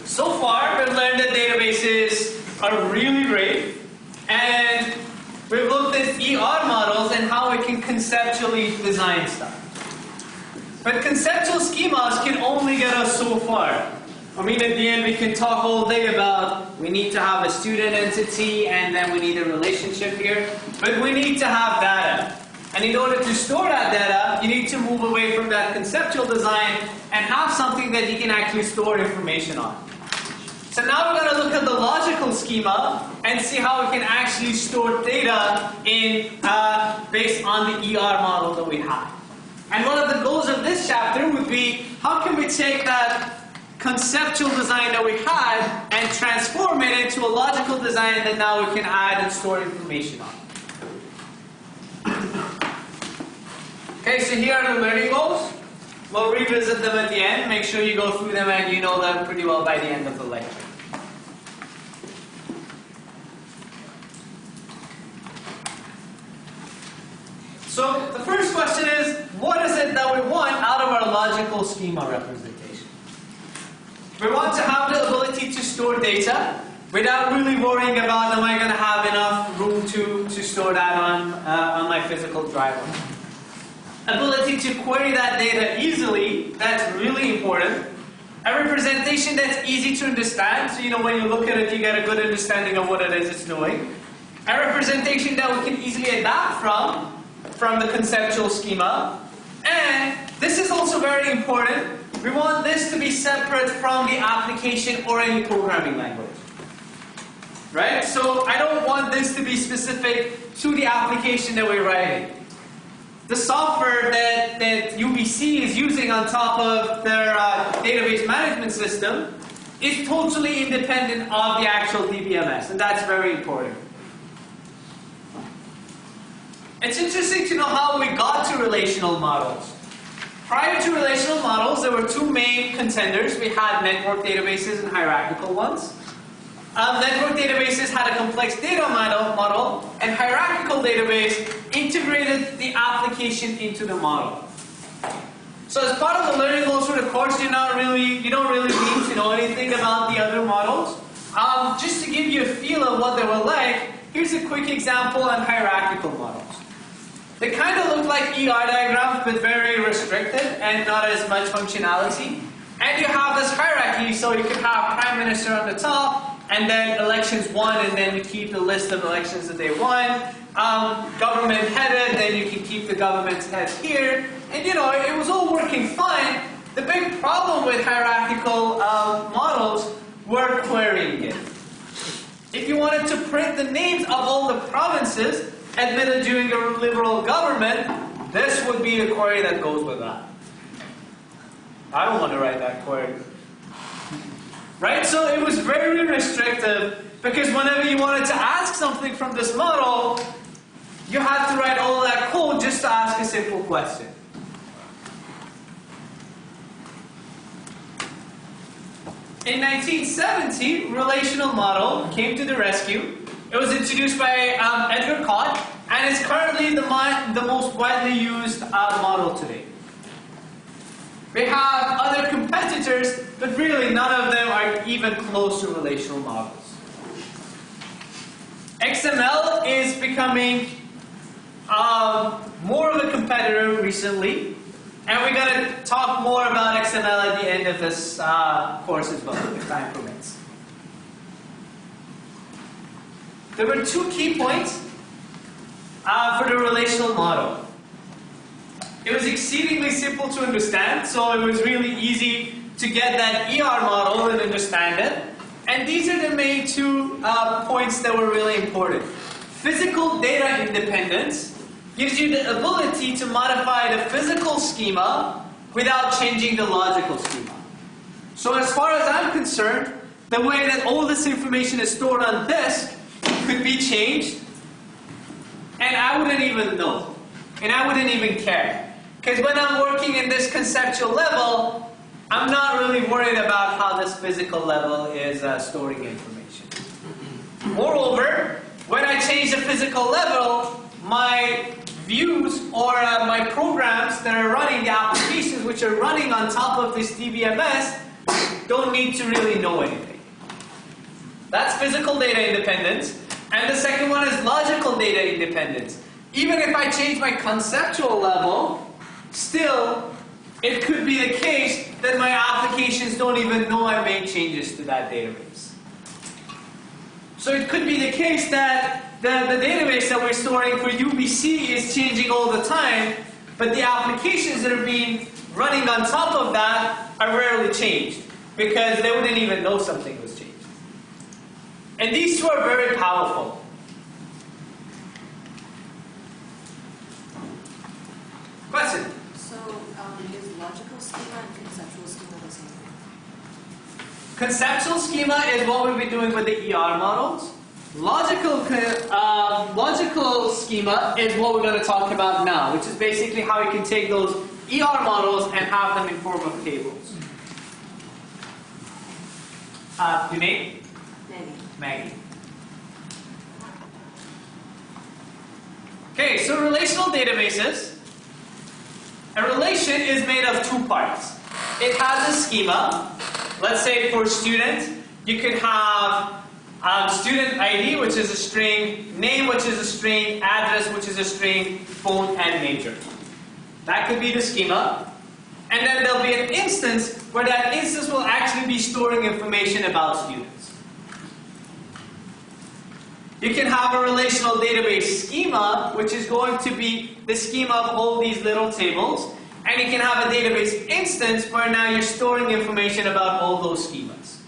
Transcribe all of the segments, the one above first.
So far, we've learned that databases are really great, and we've looked at ER models and how we can conceptually design stuff. But conceptual schemas can only get us so far. I mean, at the end, we can talk all day about we need to have a student entity, and then we need a relationship here. But we need to have data. And in order to store that data, you need to move away from that conceptual design and have something that you can actually store information on. So now we're going to look at the logical schema and see how we can actually store data based on the ER model that we have. And one of the goals of this chapter would be, how can we take that conceptual design that we had and transform it into a logical design that now we can add and store information on. Okay, so here are the learning goals. We'll revisit them at the end. Make sure you go through them and you know them pretty well by the end of the lecture. So the first question is, what is it that we want out of our logical schema representation? We want to have the ability to store data without really worrying about, am I going to have enough room to store that on my physical drive? Ability to query that data easily, that's really important. A representation that's easy to understand, so when you look at it, you get a good understanding of what it is it's doing. A representation that we can easily adapt from the conceptual schema. And this is also very important. We want this to be separate from the application or any programming language. Right? So I don't want this to be specific to the application that we're writing. The software that UBC is using on top of their database management system is totally independent of the actual DBMS, and that's very important. It's interesting to know how we got to relational models. Prior to relational models, there were two main contenders. We had network databases and hierarchical ones. Network databases had a complex data model, and hierarchical database integrated the application into the model. So as part of the learning goals for the course, you don't really need to know anything about the other models. Just to give you a feel of what they were like, here's a quick example on hierarchical models. They kind of look like ER diagrams, but very restricted and not as much functionality. And you have this hierarchy, so you can have Prime Minister on the top, and then elections won, and then you keep the list of elections that they won. Government headed, then you can keep the government's heads here. And it was all working fine. The big problem with hierarchical models were querying it. If you wanted to print the names of all the provinces admitted during the Liberal government, this would be the query that goes with that. I don't want to write that query. Right? So it was very restrictive, because whenever you wanted to ask something from this model, you had to write all that code just to ask a simple question. In 1970, relational model came to the rescue. It was introduced by Edgar Cott, and is currently the most widely used model today. We have other competitors, but really none of them are even close to relational models. XML is becoming more of a competitor recently, and we're going to talk more about XML at the end of this course as well, if time permits. There were two key points for the relational model. It was exceedingly simple to understand, so it was really easy to get that ER model and understand it. And these are the main two points that were really important. Physical data independence gives you the ability to modify the physical schema without changing the logical schema. So as far as I'm concerned, the way that all this information is stored on disk could be changed, and I wouldn't even know, and I wouldn't even care. Because when I'm working in this conceptual level, I'm not really worried about how this physical level is storing information. Moreover, when I change the physical level, my views or my programs that are running, the applications which are running on top of this DBMS, don't need to really know anything. That's physical data independence. And the second one is logical data independence. Even if I change my conceptual level, still, it could be the case that my applications don't even know I made changes to that database. So it could be the case that the database that we're storing for UBC is changing all the time, but the applications that are being running on top of that are rarely changed, because they wouldn't even know something was changed. And these two are very powerful. Question? So, is logical schema and conceptual schema the same thing? Conceptual schema is what we've been doing with the ER models. Logical schema is what we're going to talk about now, which is basically how you can take those ER models and have them in form of tables. Your name? Maggie. Okay, so relational databases. A relation is made of two parts. It has a schema. Let's say for student, you could have student ID, which is a string, name, which is a string, address, which is a string, phone, and major. That could be the schema. And then there'll be an instance where that instance will actually be storing information about students. You can have a relational database schema, which is going to be the schema of all these little tables. And you can have a database instance where now you're storing information about all those schemas.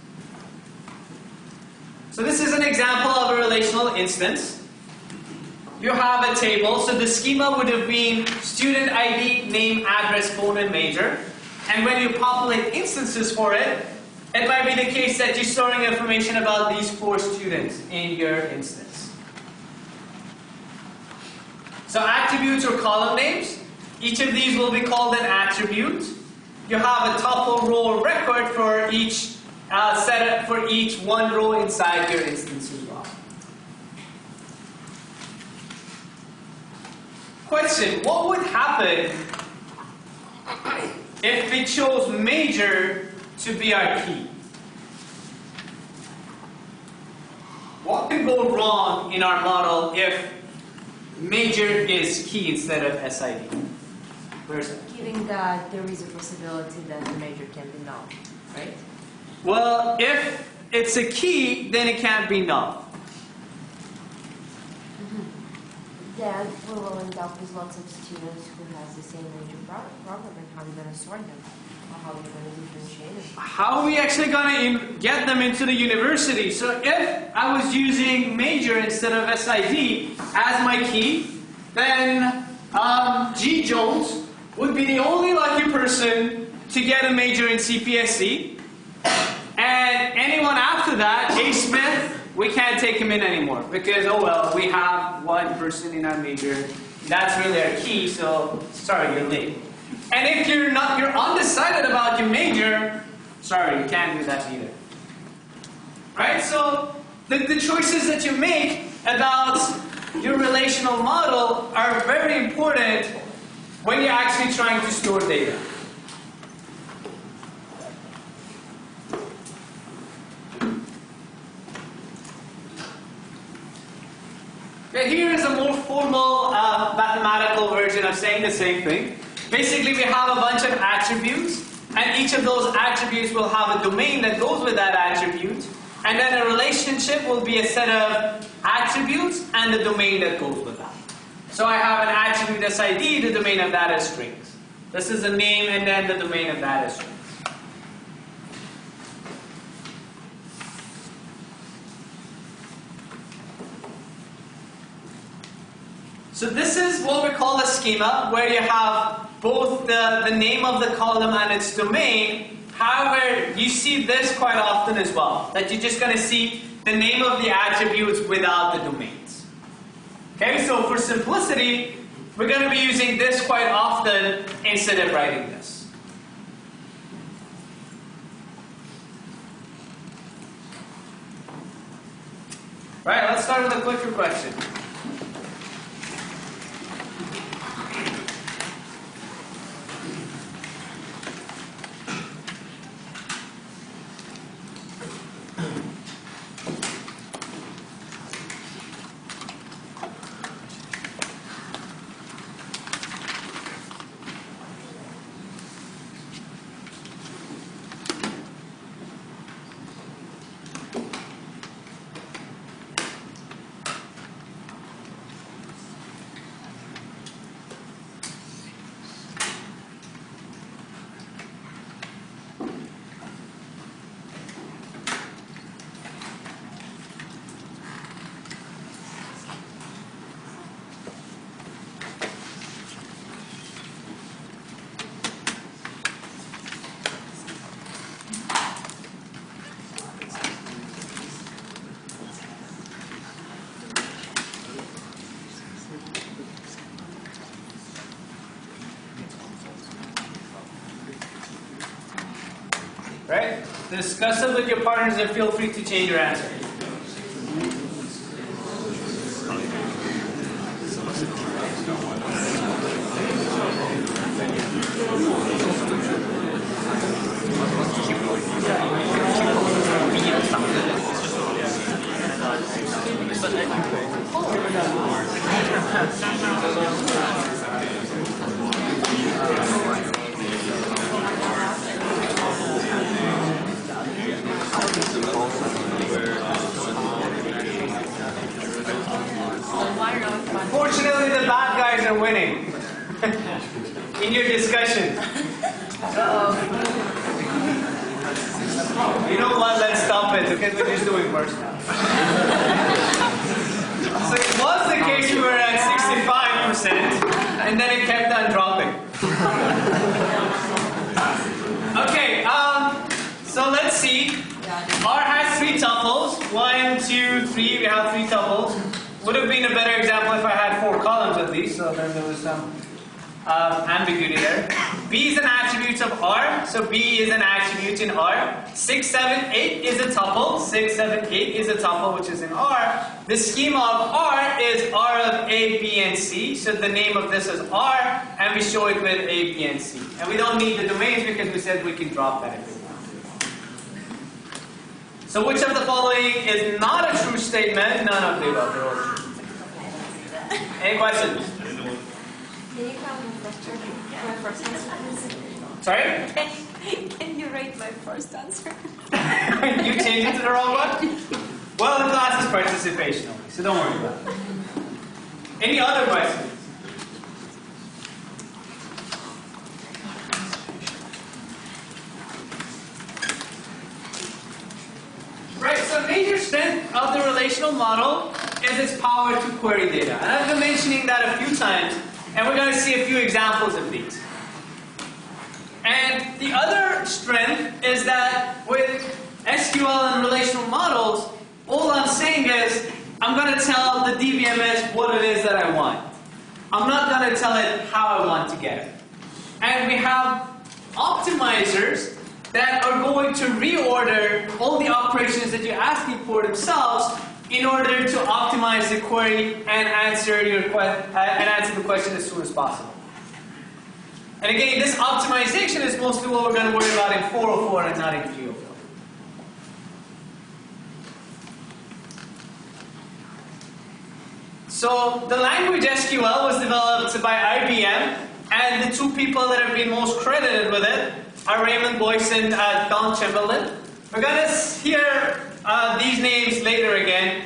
So this is an example of a relational instance. You have a table, so the schema would have been student ID, name, address, phone, and major. And when you populate instances for it, it might be the case that you're storing information about these 4 students in your instance. So attributes or column names, each of these will be called an attribute. You have a tuple row or record for each for each one row inside your instance as well. Question: what would happen if we chose major to be our key? What could go wrong in our model if major is key instead of SID? Where's that? Given that there is a possibility that the major can be null, right? Well, if it's a key, then it can't be null. Then we will end up with lots of students who have the same major problem, and how are you going to sort them? Or how are you going to differentiate them? How are we actually going to get them into the university? So if I was using major instead of SID as my key, then G. Jones would be the only lucky person to get a major in CPSC. And anyone after that, A. Smith, we can't take him in anymore. Because, oh well, we have one person in our major. That's really our key, so sorry, you're late. And if you're undecided about your major, sorry, you can't do that either. Right? So the choices that you make about your relational model are very important when you're actually trying to store data. Okay, here is a more formal mathematical version of saying the same thing. Basically, we have a bunch of attributes, and each of those attributes will have a domain that goes with that attribute, and then a relationship will be a set of attributes and the domain that goes with that. So I have an attribute SID, the domain of that is strings. This is the name, and then the domain of that is strings. So this is what we call a schema, where you have both the name of the column and its domain. However, you see this quite often as well, that you're just going to see the name of the attributes without the domains. Okay, so for simplicity, we're going to be using this quite often instead of writing this. Right, let's start with a clicker question. Right? Discuss it with your partners and feel free to change your answer. Fortunately, the bad guys are winning in your discussion. You know what? Let's stop it because we're just doing worse now. So it was the case we were at 65%, and then it kept on dropping. Okay, so let's see. R has 3 tuples. 1, 2, 3. We have 3 tuples. Would have been a better example if I had 4 columns at least, so then there was some ambiguity there. B is an attribute of R, so B is an attribute in R. 6, 7, 8 is a tuple. 6, 7, 8 is a tuple, which is in R. The schema of R is R of A, B, and C, so the name of this is R, and we show it with A, B, and C. And we don't need the domains because we said we can drop that if we want. So which of the following is not a true statement? None of the above. They're all true. Any questions? Can you count my first answer? Sorry? Can you rate my first answer? You changed it to the wrong one? Well, the class is participation only, so don't worry about it. Any other questions? Right, so major strength of the relational model is its power to query data. And I've been mentioning that a few times, and we're going to see a few examples of these. And the other strength is that with SQL and relational models, all I'm saying is, I'm going to tell the DBMS what it is that I want. I'm not going to tell it how I want to get it. And we have optimizers that are going to reorder all the operations that you're asking for themselves in order to optimize the query and answer the question as soon as possible. And again, this optimization is mostly what we're going to worry about in 404 and not in 304. So the language SQL was developed by IBM, and the 2 people that have been most credited with it are Raymond Boyce and Don Chamberlain. We're going to hear these names later again.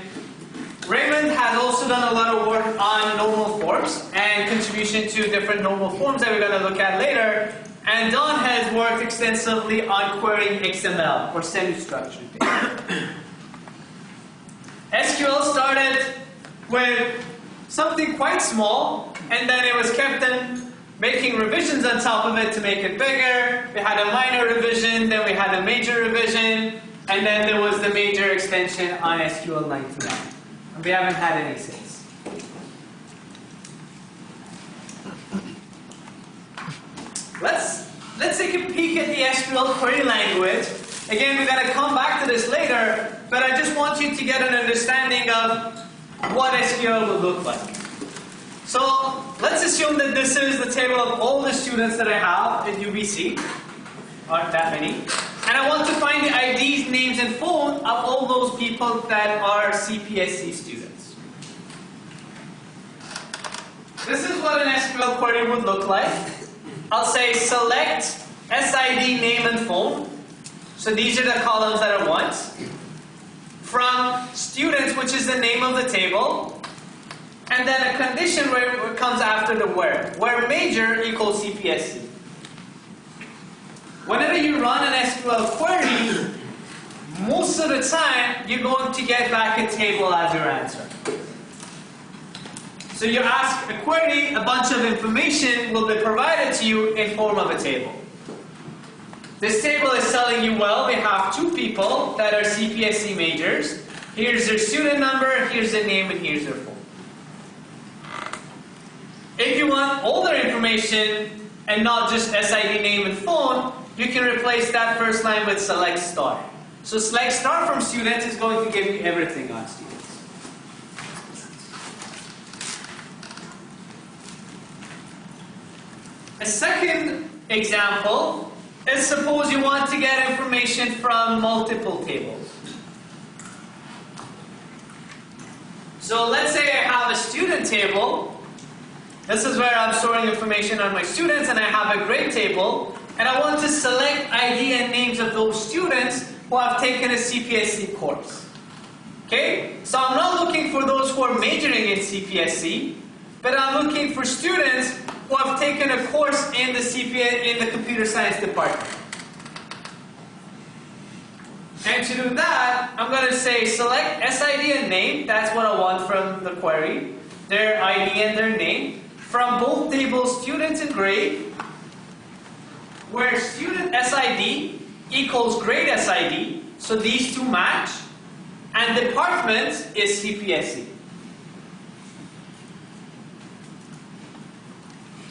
Raymond has also done a lot of work on normal forms and contribution to different normal forms that we're going to look at later. And Don has worked extensively on querying XML, or semi-structured data. SQL started with something quite small, and then it was kept in making revisions on top of it to make it bigger. We had a minor revision, then we had a major revision, and then there was the major extension on SQL 99. And we haven't had any since. Let's take a peek at the SQL query language. Again, we're going to come back to this later, but I just want you to get an understanding of what SQL will look like. So let's assume that this is the table of all the students that I have at UBC. Aren't that many. And I want to find the IDs, names, and phone of all those people that are CPSC students. This is what an SQL query would look like. I'll say select SID, name, and phone. So these are the columns that I want. From students, which is the name of the table. And then a condition where it comes after the where major equals CPSC. Whenever you run an SQL query, most of the time you're going to get back a table as your answer. So you ask a query, a bunch of information will be provided to you in form of a table. This table is telling you, well, we have 2 people that are CPSC majors. Here's their student number, here's their name, and here's their phone. If you want all their information and not just SID, name, and phone, you can replace that first line with select star. So select star from students is going to give you everything on students. A second example is suppose you want to get information from multiple tables. So let's say I have a student table. This is where I'm storing information on my students, and I have a grade table, and I want to select ID and names of those students who have taken a CPSC course. Okay? So I'm not looking for those who are majoring in CPSC, but I'm looking for students who have taken a course in the computer science department. And to do that, I'm going to say select SID and name. That's what I want from the query. Their ID and their name. From both tables, students and grade, where student SID equals grade SID, so these two match, and department is CPSC.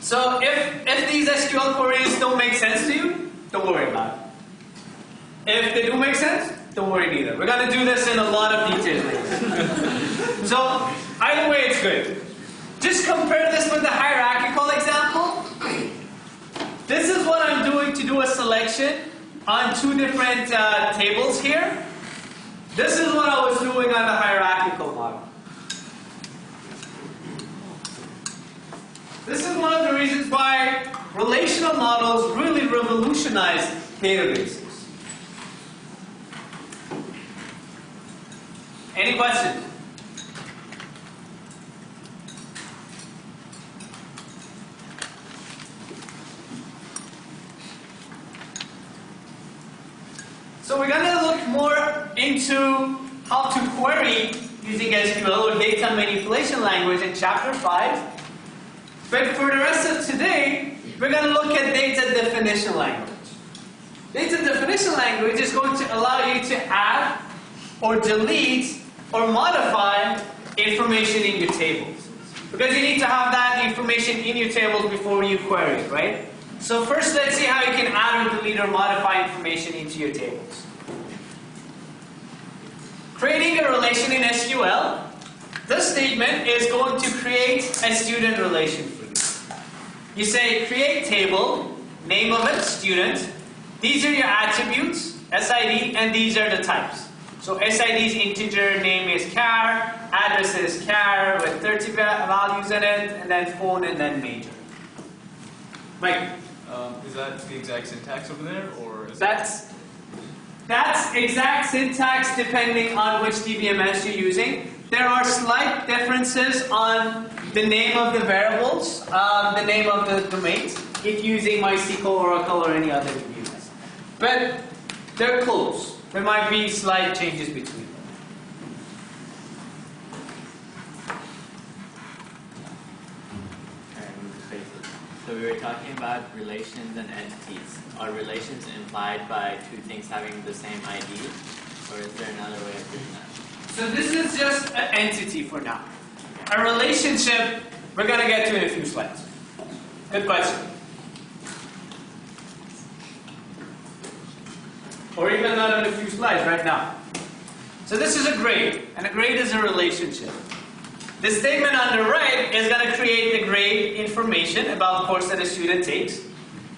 So if these SQL queries don't make sense to you, don't worry about it. If they do make sense, don't worry either. We're going to do this in a lot of detail later. So either way, it's good. Just compare this with the hierarchical example. This is what I'm doing to do a selection on two different tables here. This is what I was doing on the hierarchical model. This is one of the reasons why relational models really revolutionized databases. Any questions? So we're going to look more into how to query using SQL or data manipulation language in chapter 5. But for the rest of today, we're going to look at data definition language. Data definition language is going to allow you to add or delete or modify information in your tables. Because you need to have that information in your tables before you query it, right? So first, let's see how you can add or delete or modify information into your tables. Creating a relation in SQL. This statement is going to create a student relation for you. You say create table, name of it, student. These are your attributes, SID, and these are the types. So SID is integer, name is char, address is char with 30 values in it, and then phone, and then major. Mike? Is that the exact syntax over there, or is That's exact syntax depending on which DBMS you're using. There are slight differences on the name of the variables, the name of the domains, if using MySQL, Oracle, or any other DBMS. But they're close. There might be slight changes between them. So we were talking about relations and entities. Are relations implied by two things having the same ID, or is there another way of doing that? So this is just an entity for now. A relationship, we're going to get to in a few slides. Good question. Or even not in a few slides, right now. So this is a grade, and a grade is a relationship. This statement on the right is going to create the grade information about the course that a student takes.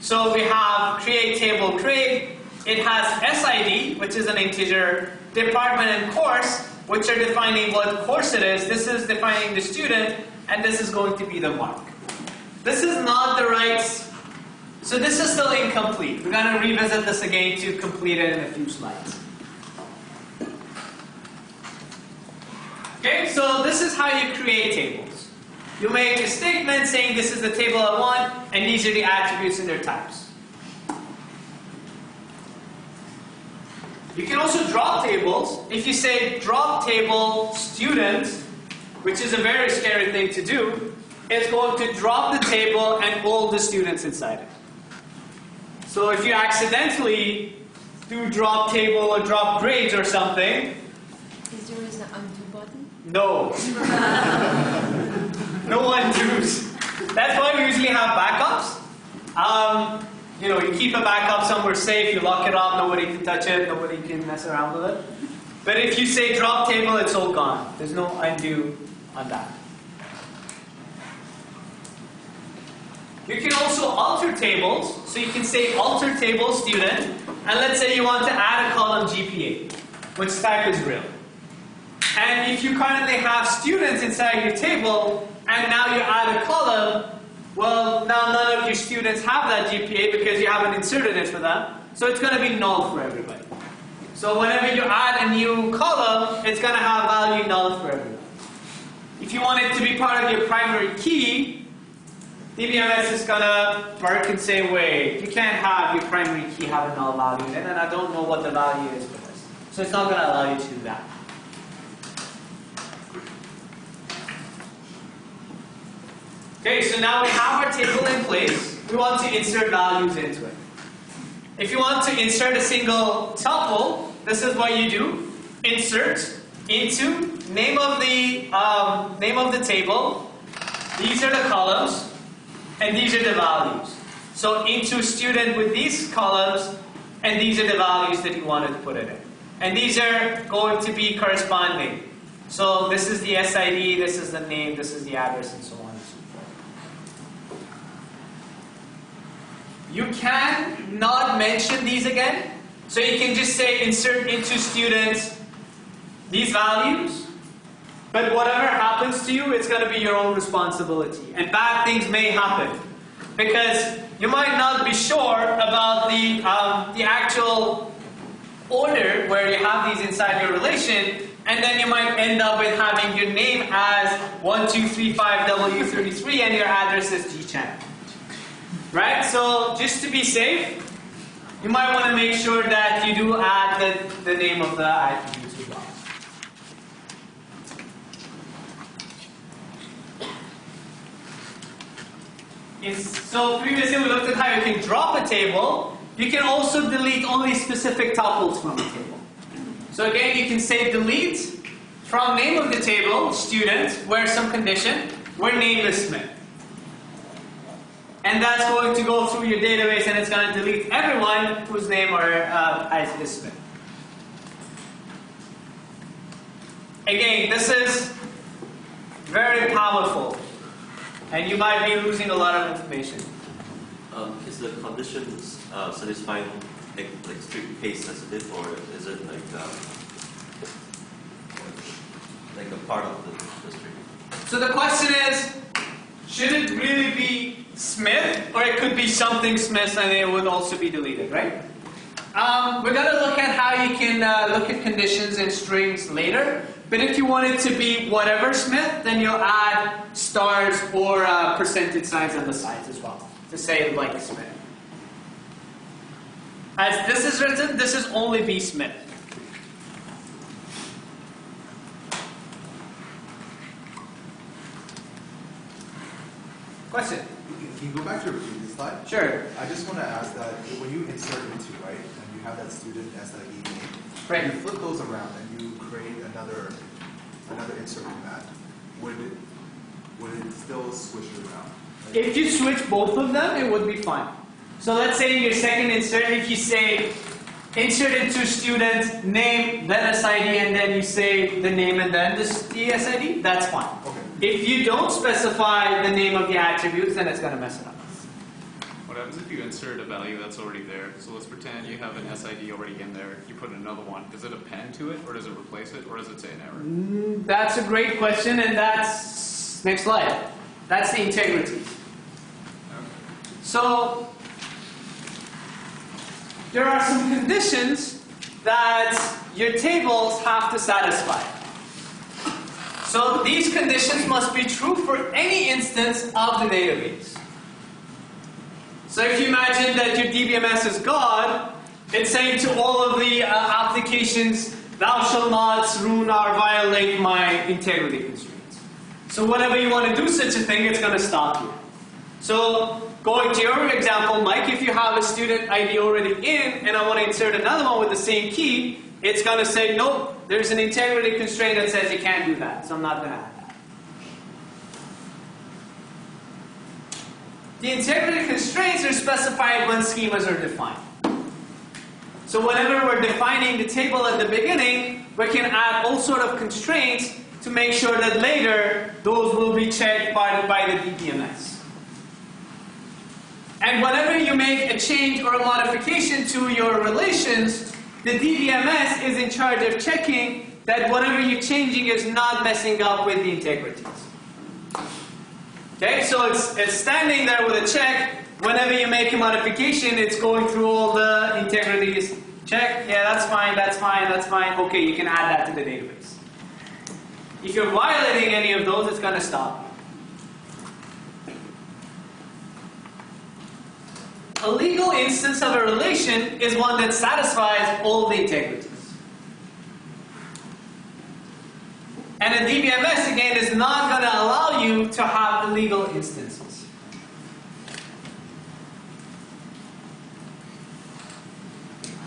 So we have create table grade. It has SID, which is an integer, department and course, which are defining what course it is. This is defining the student, and this is going to be the mark. This is not the right, so this is still incomplete. We're going to revisit this again to complete it in a few slides. Okay, so this is how you create tables. You make a statement saying this is the table I want, and these are the attributes and their types. You can also drop tables. If you say drop table student, which is a very scary thing to do, it's going to drop the table and all the students inside it. So if you accidentally do drop table or drop grades or something, Is there an undo button? no. No undos. That's why we usually have backups. you keep a backup somewhere safe, you lock it up, nobody can touch it, nobody can mess around with it. But if you say drop table, it's all gone. There's no undo on that. You can also alter tables. So you can say alter table student, and let's say you want to add a column GPA, which type is real. And if you currently have students inside your table, and now you add a column, well, now none of your students have that GPA because you haven't inserted it for them. So it's going to be null for everybody. So whenever you add a new column, it's going to have value null for everybody. If you want it to be part of your primary key, DBMS is going to work and say, wait, you can't have your primary key have a null value in it, and I don't know what the value is for this. So it's not going to allow you to do that. Okay, so now we have our table in place. We want to insert values into it. If you want to insert a single tuple, this is what you do. Insert into name of the table. These are the columns, and these are the values. So into student with these columns, and these are the values that you wanted to put in it. And these are going to be corresponding. So this is the SID, this is the name, this is the address, and so on and so forth. You can not mention these again. So you can just say insert into students these values. But whatever happens to you, it's going to be your own responsibility. And bad things may happen. Because you might not be sure about the actual order where you have these inside your relation, and then you might end up with having your name as 1235W33 and your address is GChan. Right? So just to be safe, you might want to make sure that you do add the name of the attributes as well. So previously we looked at how you can drop a table. You can also delete only specific tuples from a table. So again, you can say delete from name of the table, student, where some condition, where name is Smith. And that's going to go through your database and it's going to delete everyone whose name is Smith. Again, this is very powerful. And you might be losing a lot of information. Is the conditions satisfying like strict case sensitive, or is it like a part of the string? So the question is, should it really be Smith, or it could be something Smith and it would also be deleted, right? We're going to look at how you can look at conditions in strings later. But if you want it to be whatever Smith, then you'll add stars or percentage signs on the sides as well to say like Smith. As this is written, this is only B Smith. Question? Can you go back to your previous slide? Sure. I just want to ask that when you insert into, right, and you have that student SID name, Right. you flip those around and you create another insert command. Would it still switch it around? Like, If you switch both of them, it would be fine. So let's say in your second insert, if you say insert into student name, then SID, and then you say the name and then the SID, that's fine. okay. If you don't specify the name of the attributes, then it's going to mess it up. What happens if you insert a value that's already there? So let's pretend you have an SID already in there. You put another one. Does it append to it, or does it replace it, or does it say an error? That's a great question, and that's next slide. That's the integrity. So there are some conditions that your tables have to satisfy. So these conditions must be true for any instance of the database. So if you imagine that your DBMS is God, it's saying to all of the applications, thou shalt not ruin or violate my integrity constraints. So whenever you want to do such a thing, it's going to stop you. So going to your example, Mike, if you have a student ID already in, and I want to insert another one with the same key, it's going to say, nope, there's an integrity constraint that says you can't do that, so I'm not going to add that. The integrity constraints are specified when schemas are defined. So whenever we're defining the table at the beginning, we can add all sort of constraints to make sure that later those will be checked by the DBMS. And whenever you make a change or a modification to your relations, the DBMS is in charge of checking that whatever you're changing is not messing up with the integrities. Okay, so it's standing there with a check. Whenever you make a modification, it's going through all the integrities. Check, yeah, that's fine, that's fine, that's fine. Okay, you can add that to the database. If you're violating any of those, it's going to stop. A legal instance of a relation is one that satisfies all the integrities. And a DBMS, again, is not going to allow you to have illegal instances.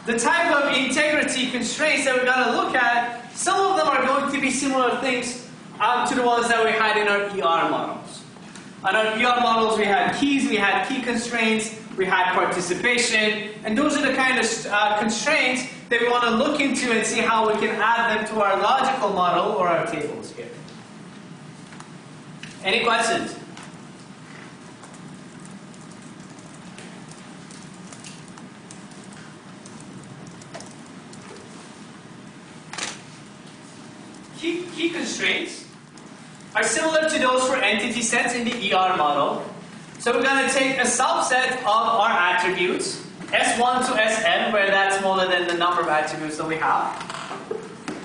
The type of integrity constraints that we're going to look at, some of them are going to be similar things to the ones that we had in our ER models. On our ER models, we had keys, we had key constraints, we had participation, and those are the kind of constraints that we want to look into and see how we can add them to our logical model or our tables here. Any questions? Key constraints are similar to those for entity sets in the ER model. So we're going to take a subset of our attributes, S1 to Sm, where that's smaller than the number of attributes that we have.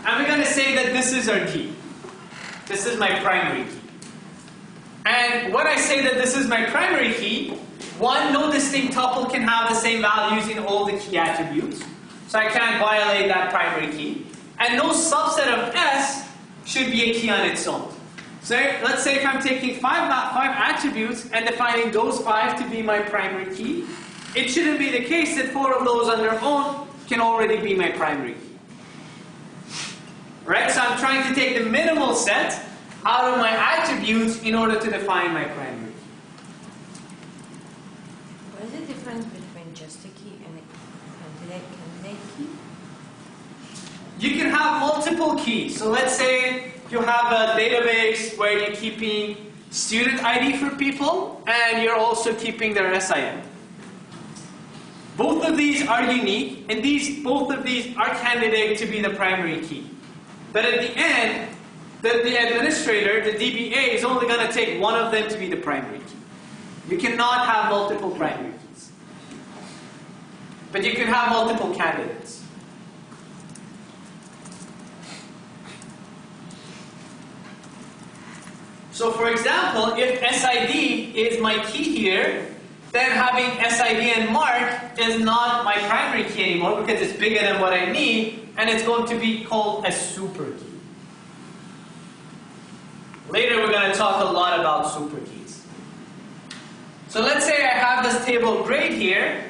And we're going to say that this is our key. This is my primary key. And when I say that this is my primary key, one, no distinct tuple can have the same values in all the key attributes. So I can't violate that primary key. And no subset of S should be a key on its own. So let's say if I'm taking five attributes and defining those 5 to be my primary key, it shouldn't be the case that 4 of those on their own can already be my primary key. Right? So I'm trying to take the minimal set out of my attributes in order to define my primary key. What is the difference between just a key and a candidate key? You can have multiple keys. So let's say you have a database where you're keeping student ID for people and you're also keeping their SIN. Both of these are unique, and both of these are candidate to be the primary key. But at the end, the administrator, the DBA, is only going to take one of them to be the primary key. You cannot have multiple primary keys. But you can have multiple candidates. So for example, if SID is my key here, then having SID and mark is not my primary key anymore because it's bigger than what I need, and it's going to be called a super key. Later we're going to talk a lot about super keys. So let's say I have this table grade here,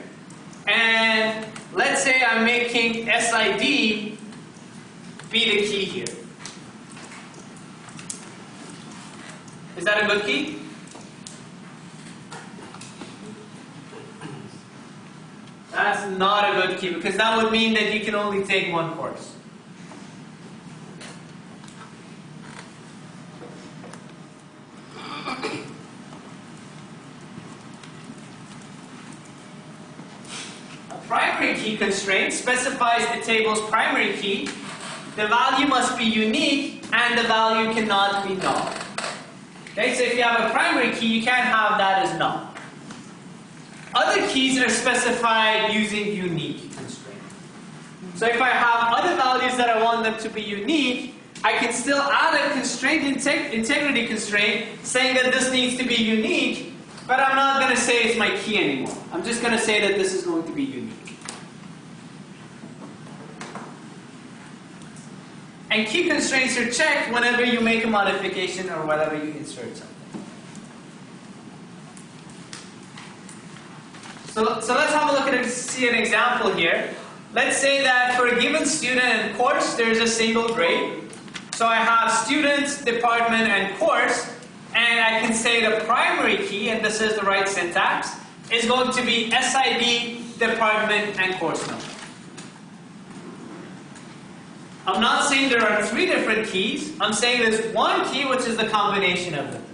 and let's say I'm making SID be the key here. Is that a good key? That's not a good key because that would mean that you can only take one course. A primary key constraint specifies the table's primary key. The value must be unique and the value cannot be null. Okay, so if you have a primary key, you can't have that as null. Other keys are specified using unique constraint. So if I have other values that I want them to be unique, I can still add a constraint, integrity constraint, saying that this needs to be unique, but I'm not going to say it's my key anymore. I'm just going to say that this is going to be unique. And key constraints are checked whenever you make a modification or whenever you insert something. So let's have a look at see an example here. Let's say that for a given student and course, there's a single grade. So I have students, department, and course, and And I can say the primary key, and this is the right syntax, is going to be SID, department, and course number. I'm not saying there are 3 different keys. I'm saying there's one key, which is the combination of the 3.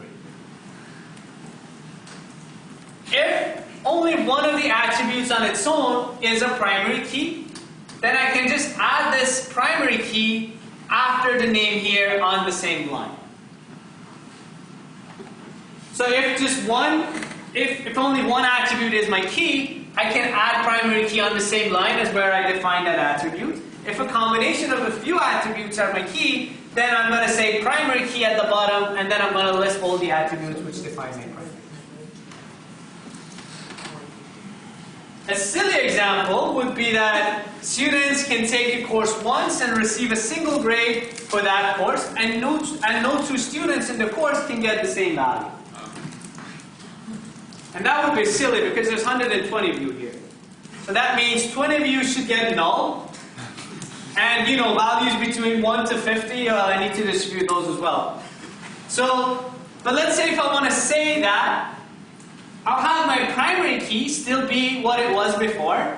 If only one of the attributes on its own is a primary key, then I can just add this primary key after the name here on the same line. So if only one attribute is my key, I can add primary key on the same line as where I define that attribute. If a combination of a few attributes are my key, then I'm going to say primary key at the bottom, and then I'm going to list all the attributes which define my primary. A silly example would be that students can take a course once and receive a single grade for that course, and no 2 students in the course can get the same value. And that would be silly because there's 120 of you here. So that means 20 of you should get null. And values between 1 to 50, I need to distribute those as well. So, but let's say if I want to say that, I'll have my primary key still be what it was before,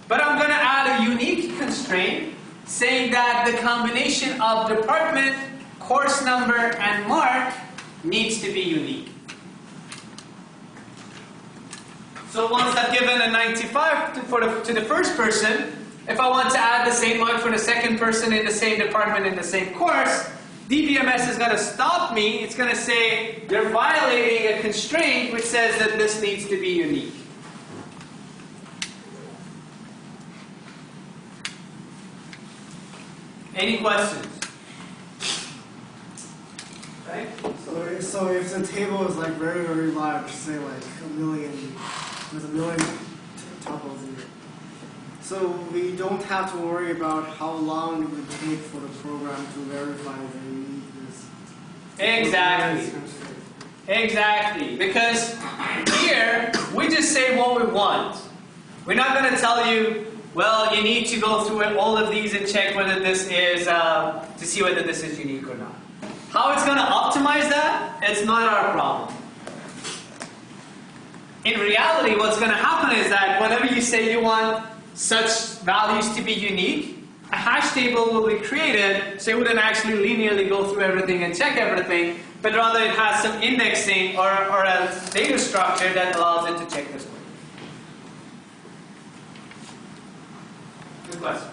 but I'm going to add a unique constraint saying that the combination of department, course number, and mark needs to be unique. So once I've given a 95 to the first person, if I want to add the same mark for the second person in the same department in the same course, DBMS is going to stop me. It's going to say, you're violating a constraint which says that this needs to be unique. Any questions? Right? So if the table is like very, very large, say like a million, with a million tuples in it, so we don't have to worry about how long it would take for the program to verify that we need this. Exactly. Exactly. Because here, we just say what we want. We're not going to tell you, well, you need to go through all of these and check whether this is, to see whether this is unique or not. How it's going to optimize that, it's not our problem. In reality, what's going to happen is that whenever you say you want such values to be unique, a hash table will be created, so it wouldn't actually linearly go through everything and check everything, but rather it has some indexing or a data structure that allows it to check this way. Good question.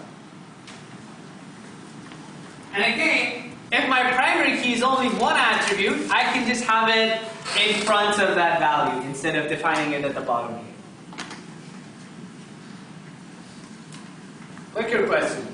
And again, if my primary key is only one attribute, I can just have it in front of that value instead of defining it at the bottom here. What's your question?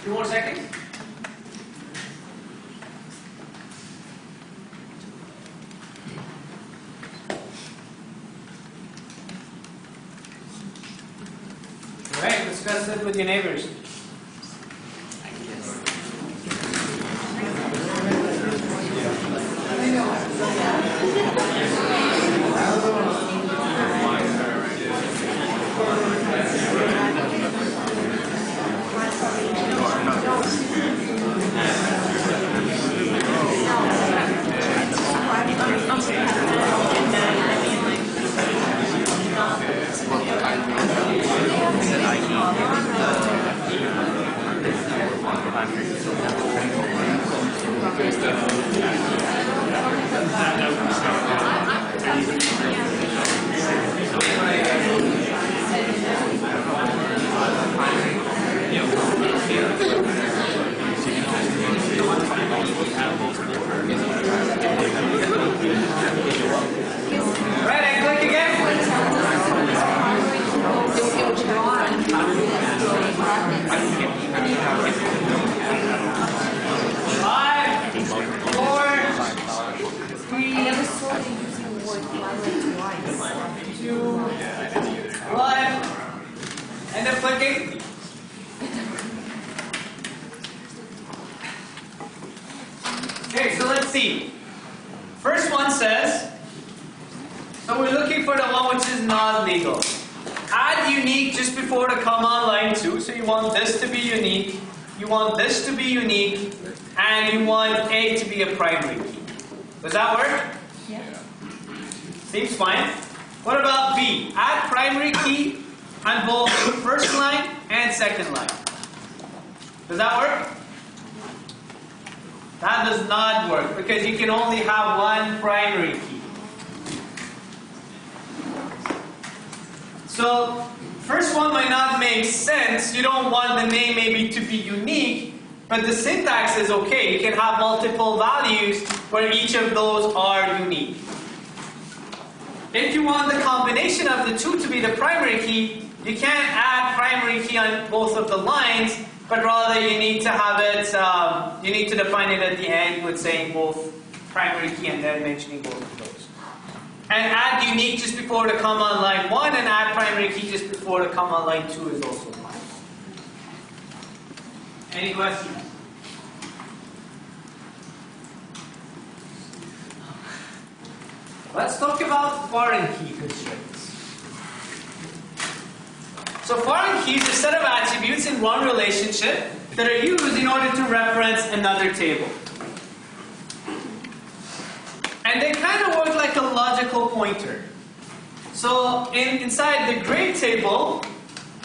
Two more seconds. All right, discuss it with your neighbors. Right, and click again. Five, four, three, I never saw you using the word violet twice. 2, 1, and then clicking. Okay, so let's see. First one says, so we're looking for the one which is non-legal. Add unique just before the comma on line 2. So you want this to be unique, you want this to be unique, and you want A to be a primary key. Does that work? Yeah. Seems fine. What about B? Add primary key on both first line and second line. Does that work? That does not work because you can only have one primary key. So, first one might not make sense. You don't want the name maybe to be unique, but the syntax is okay. You can have multiple values where each of those are unique. If you want the combination of the two to be the primary key, you can't add primary key on both of the lines, but rather you need to have it, you need to define it at the end with saying both primary key and then mentioning both of those. And add unique just before the comma on line 1 and add primary key just before the comma on line 2 is also fine. Any questions? Let's talk about foreign key constraints. So foreign keys are a set of attributes in one relationship that are used in order to reference another table. And they kind of work like a logical pointer. So inside the grade table,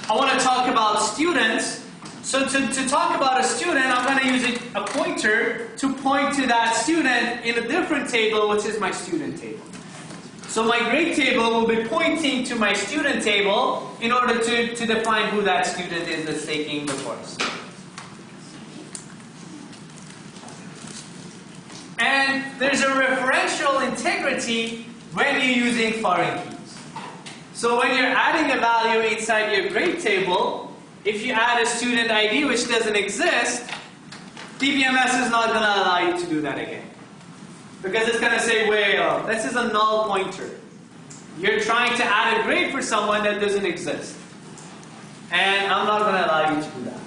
I want to talk about students. So to talk about a student, I'm going to use a pointer to point to that student in a different table, which is my student table. So my grade table will be pointing to my student table in order to define who that student is that's taking the course. And there's a referential integrity when you're using foreign keys. So when you're adding a value inside your grade table, if you add a student ID which doesn't exist, DBMS is not going to allow you to do that again. Because it's going to say, well, this is a null pointer. You're trying to add a grade for someone that doesn't exist. And I'm not going to allow you to do that.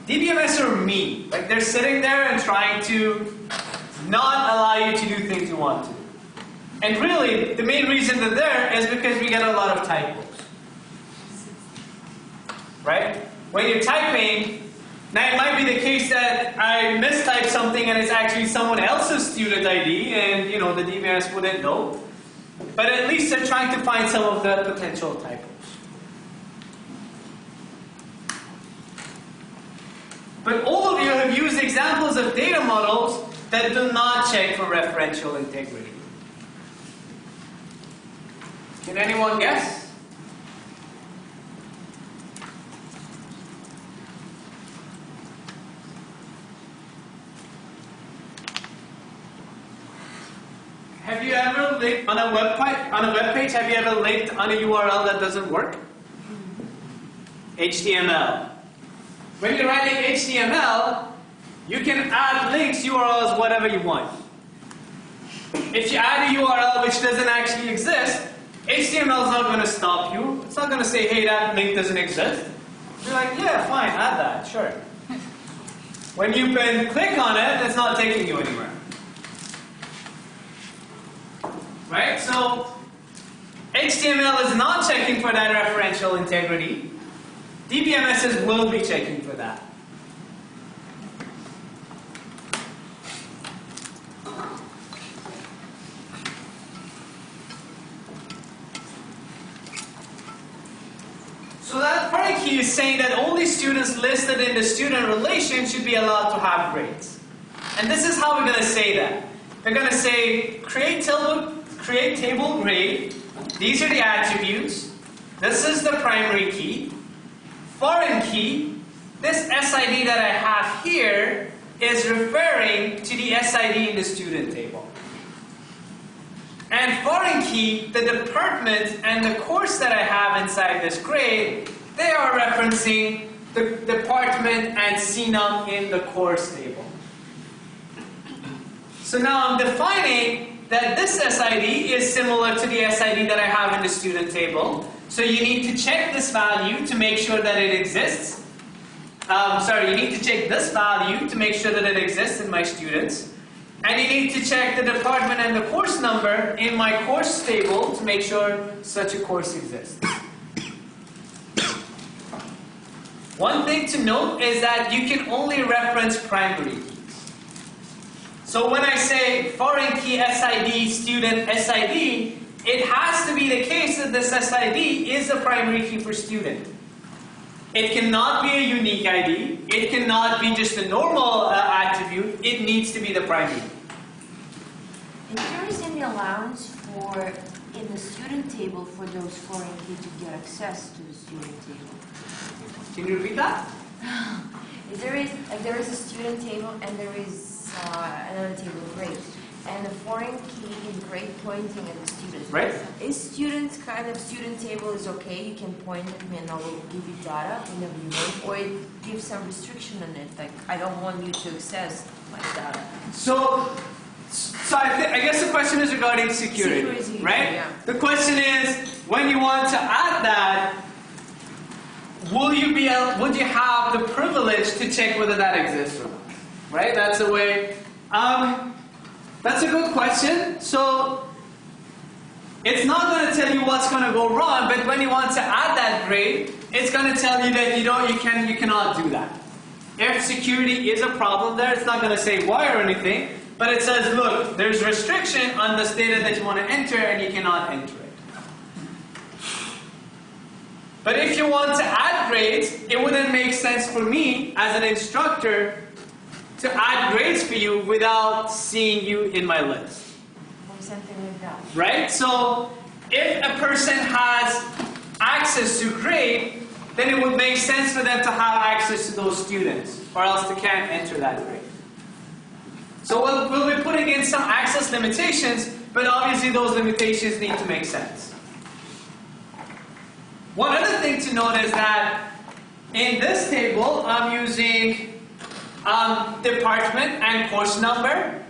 DBMS are mean. Like they're sitting there and trying to not allow you to do things you want to. And really, the main reason they're there is because we get a lot of typos. Right? When you're typing, now it might be the case that I mistyped something and it's actually someone else's student ID and the DBMS wouldn't know. But at least they're trying to find some of the potential typos. But all of you have used examples of data models that do not check for referential integrity. Can anyone guess? Have you ever linked on a web page? Have you ever linked on a URL that doesn't work? HTML. When you're writing HTML, you can add links, URLs, whatever you want. If you add a URL which doesn't actually exist, HTML is not going to stop you. It's not going to say, hey, that link doesn't exist. You're like, yeah, fine, add that, sure. When you can click on it, it's not taking you anywhere. Right? So, HTML is not checking for that referential integrity. DBMSs will be checking for that. So that foreign key is saying that only students listed in the student relation should be allowed to have grades. And this is how we're going to say that. We're going to say create table grade. These are the attributes. This is the primary key. Foreign key. This SID that I have here is referring to the SID in the student table. And foreign key, the department and the course that I have inside this grade, they are referencing the department and CNUM in the course table. So now I'm defining that this SID is similar to the SID that I have in the student table. So you need to check this value to make sure that it exists. You need to check this value to make sure that it exists in my students. And you need to check the department and the course number in my course table to make sure such a course exists. One thing to note is that you can only reference primary keys. So when I say foreign key SID, student SID, it has to be the case that this SID is a primary key for student. It cannot be a unique ID. It cannot be just a normal attribute. It needs to be the primary key. If there is any allowance for, in the student table, for those foreign keys to get access to the student table? Can you repeat that? If there is a student table and there is another table, grade, and a foreign key in grade pointing at the students. Right. Is student table is okay? You can point at me and I will give you data whenever you want, or it gives some restriction on it, like I don't want you to access my data. So I guess the question is regarding security, right? Yeah. The question is, when you want to add that, would you have the privilege to check whether that exists or not? Right? That's a way. That's a good question. So it's not going to tell you what's going to go wrong, but when you want to add that grade, it's going to tell you that you cannot do that. If security is a problem there, it's not going to say why or anything, but it says, look, there's restriction on this data that you want to enter, and you cannot enter it. But if you want to add grades, it wouldn't make sense for me as an instructor to add grades for you without seeing you in my list. Or something like that. Right? So if a person has access to grade, then it would make sense for them to have access to those students, or else they can't enter that grade. So we'll be putting in some access limitations, but obviously those limitations need to make sense. One other thing to note is that in this table, I'm using department and course number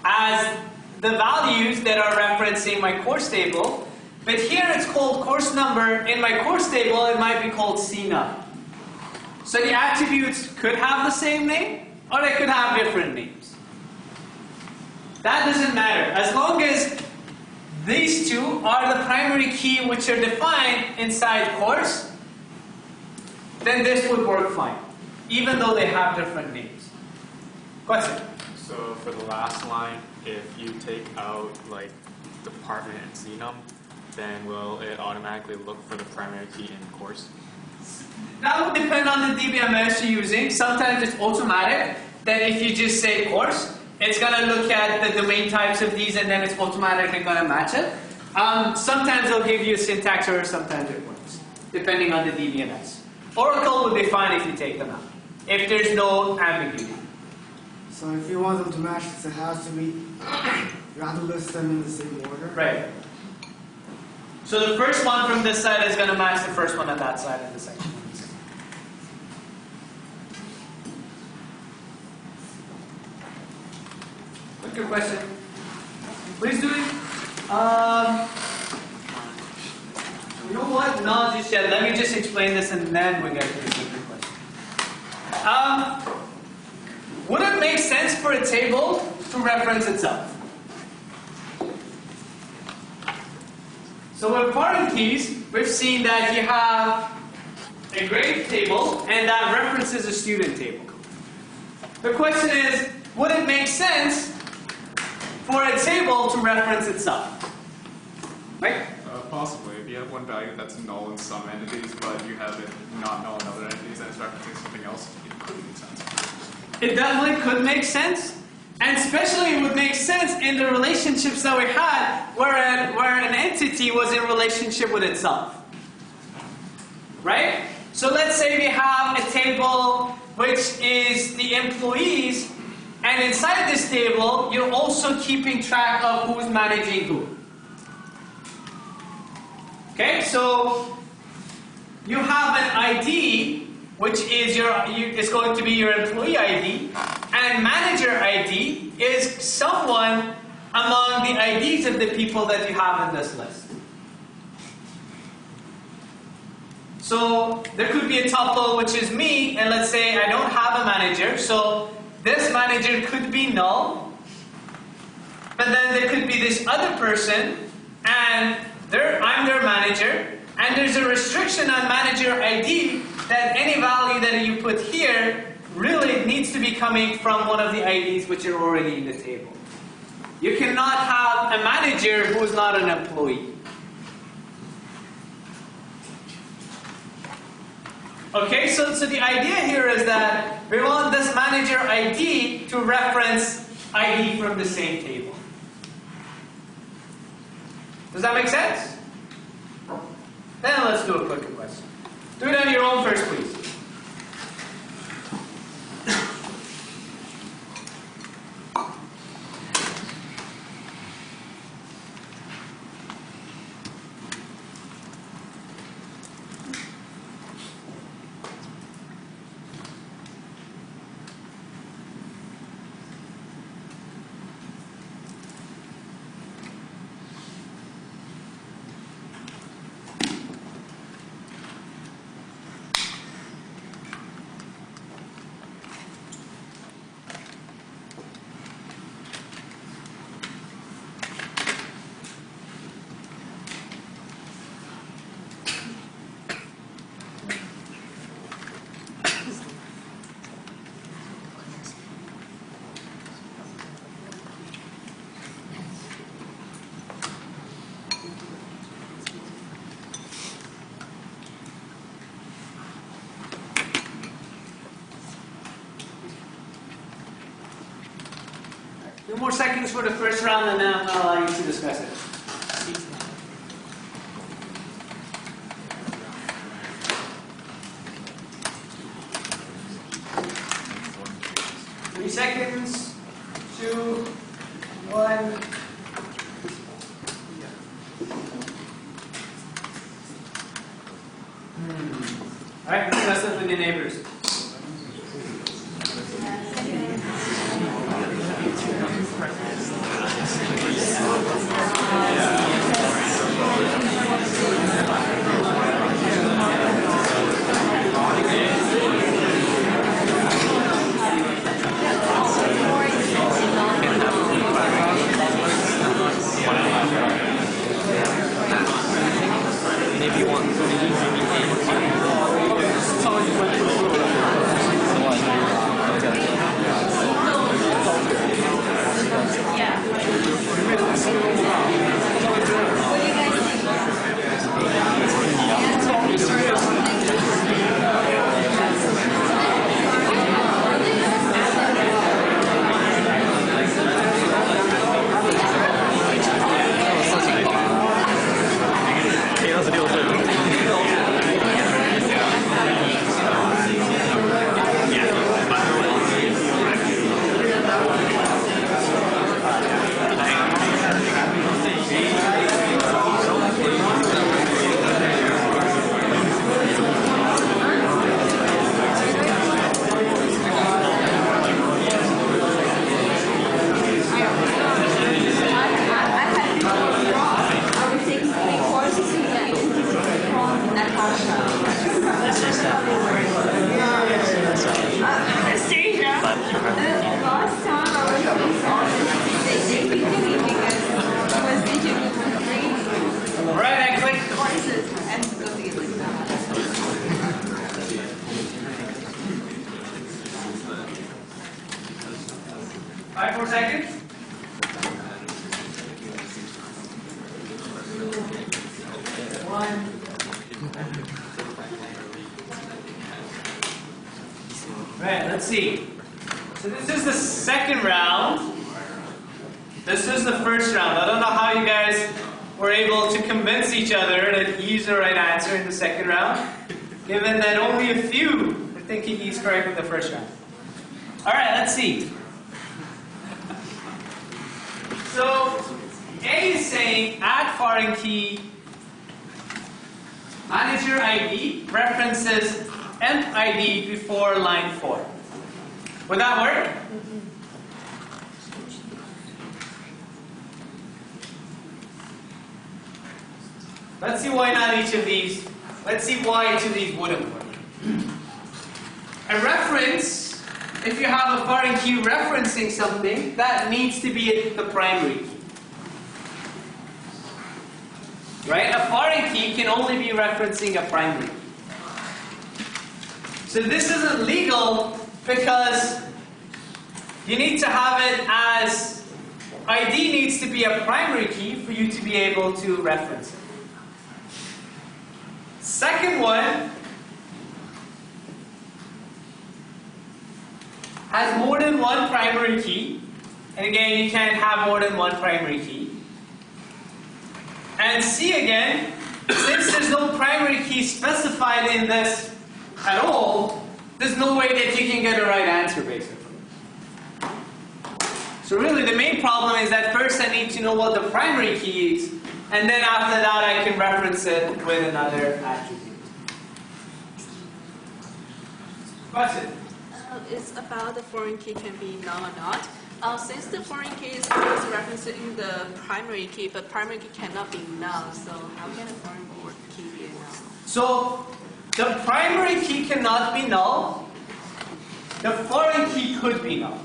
as the values that are referencing my course table. But here it's called course number. In my course table, it might be called CNUM. So the attributes could have the same name, or they could have different names. That doesn't matter. As long as these two are the primary key which are defined inside course, then this would work fine, even though they have different names. Question? So for the last line, if you take out like department and CNUM, then will it automatically look for the primary key in course? That would depend on the DBMS you're using. Sometimes it's automatic, that if you just say course, it's going to look at the domain types of these and then it's automatically going to match it. Sometimes it'll give you a syntax error, sometimes it works, depending on the DBMS. Oracle would be fine if you take them out, if there's no ambiguity. So if you want them to match, it has to be, you have to list them in the same order. Right. So the first one from this side is going to match the first one on that side and the second one. Good question. Please do it. You know what? No, just yet. Let me just explain this and then we get to the second question. Would it make sense for a table to reference itself? So with foreign keys, we've seen that you have a grade table and that references a student table. The question is, would it make sense for a table to reference itself? Right? Possibly. If you have one value that's null in some entities, but you have it not null in other entities, and it's referencing something else, it could make sense. It definitely could make sense. And especially it would make sense in the relationships that we had where an entity was in relationship with itself. Right? So let's say we have a table which is the employees, and inside this table you're also keeping track of who's managing who. Okay, so you have an ID which is is going to be your employee ID, and manager ID is someone among the IDs of the people that you have in this list. So there could be a tuple which is me, and let's say I don't have a manager, so this manager could be null, but then there could be this other person, and I'm their manager, and there's a restriction on manager ID that any value that you put here really needs to be coming from one of the IDs which are already in the table. You cannot have a manager who is not an employee. Okay, so the idea here is that we want this manager ID to reference ID from the same table. Does that make sense? Then let's do a quick question. Do it on your own first, please. Two more seconds for the first round, and then I'm going to allow you to discuss it. Three seconds. 2, 1. All right, discuss it with your neighbors. Maybe you want Right, let's see. So this is the second round. This is the first round. I don't know how you guys were able to convince each other that E is the right answer in the second round, given that only a few are thinking E is correct in the first round. Alright, let's see. So, A is saying add foreign key, manager ID references emp ID before line 4. Would that work? Let's see why not each of these. Let's see why each of these wouldn't work. A reference, if you have a foreign key referencing something, that needs to be the primary key. Right? A foreign key can only be referencing a primary key. So this isn't legal because you need to have it as ID needs to be a primary key for you to be able to reference it. Second one has more than one primary key. And again, you can't have more than one primary key. And C again, since there's no primary key specified in this at all, there's no way that you can get a right answer basically. So really the main problem is that first I need to know what the primary key is, and then after that I can reference it with another attribute. Question? It's about the foreign key can be null or not. Since the foreign key is always referencing the primary key, but primary key cannot be null, so how can a foreign key be null? So the primary key cannot be null. The foreign key could be null.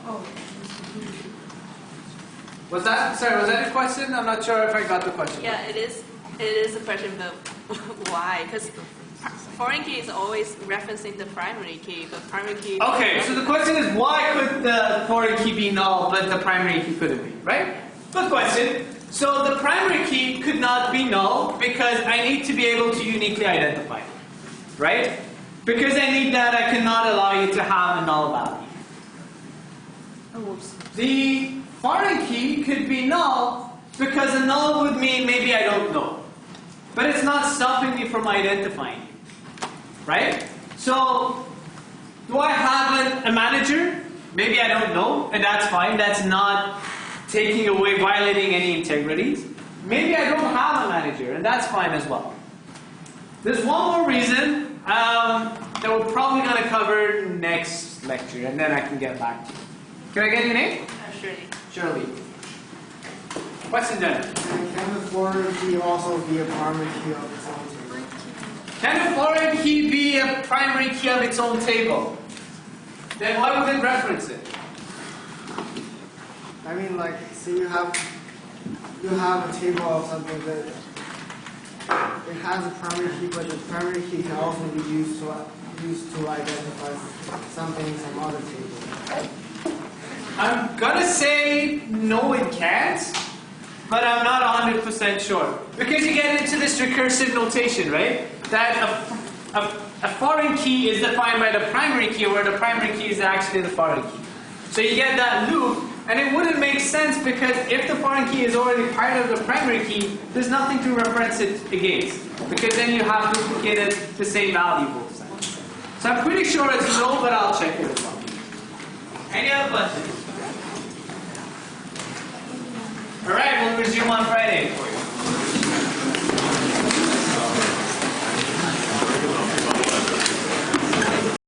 Was that a question? I'm not sure if I got the question. Yeah, it is. It is a question of why, because foreign key is always referencing the primary key, but primary key. Okay, so the question is why could the foreign key be null, but the primary key couldn't be, right? Good question. So the primary key could not be null because I need to be able to uniquely identify it, right? Because I need that, I cannot allow you to have a null value. The foreign key could be null because a null would mean maybe I don't know. But it's not stopping me from identifying it, right? So, do I have a manager? Maybe I don't know, and that's fine. That's not taking away, violating any integrities. Maybe I don't have a manager, and that's fine as well. There's one more reason that we're probably going to cover next lecture, and then I can get back to you. Can I get your name? Shirley. Shirley. Question done. And can the foreign key also be a primary key of its own table? Can a foreign key be a primary key of its own table? Then why would it reference it? I mean, like, say you have a table of something that it has a primary key, but the primary key can also be used to identify something in some other table. I'm gonna say no, it can't, but I'm not 100% sure because you get into this recursive notation, right? That a foreign key is defined by the primary key, where the primary key is actually the foreign key. So you get that loop. And it wouldn't make sense because if the foreign key is already part of the primary key, there's nothing to reference it against. Because then you have duplicated the same value both sides. So I'm pretty sure it's no, but I'll check it as well. Any other questions? Alright, we'll resume on Friday.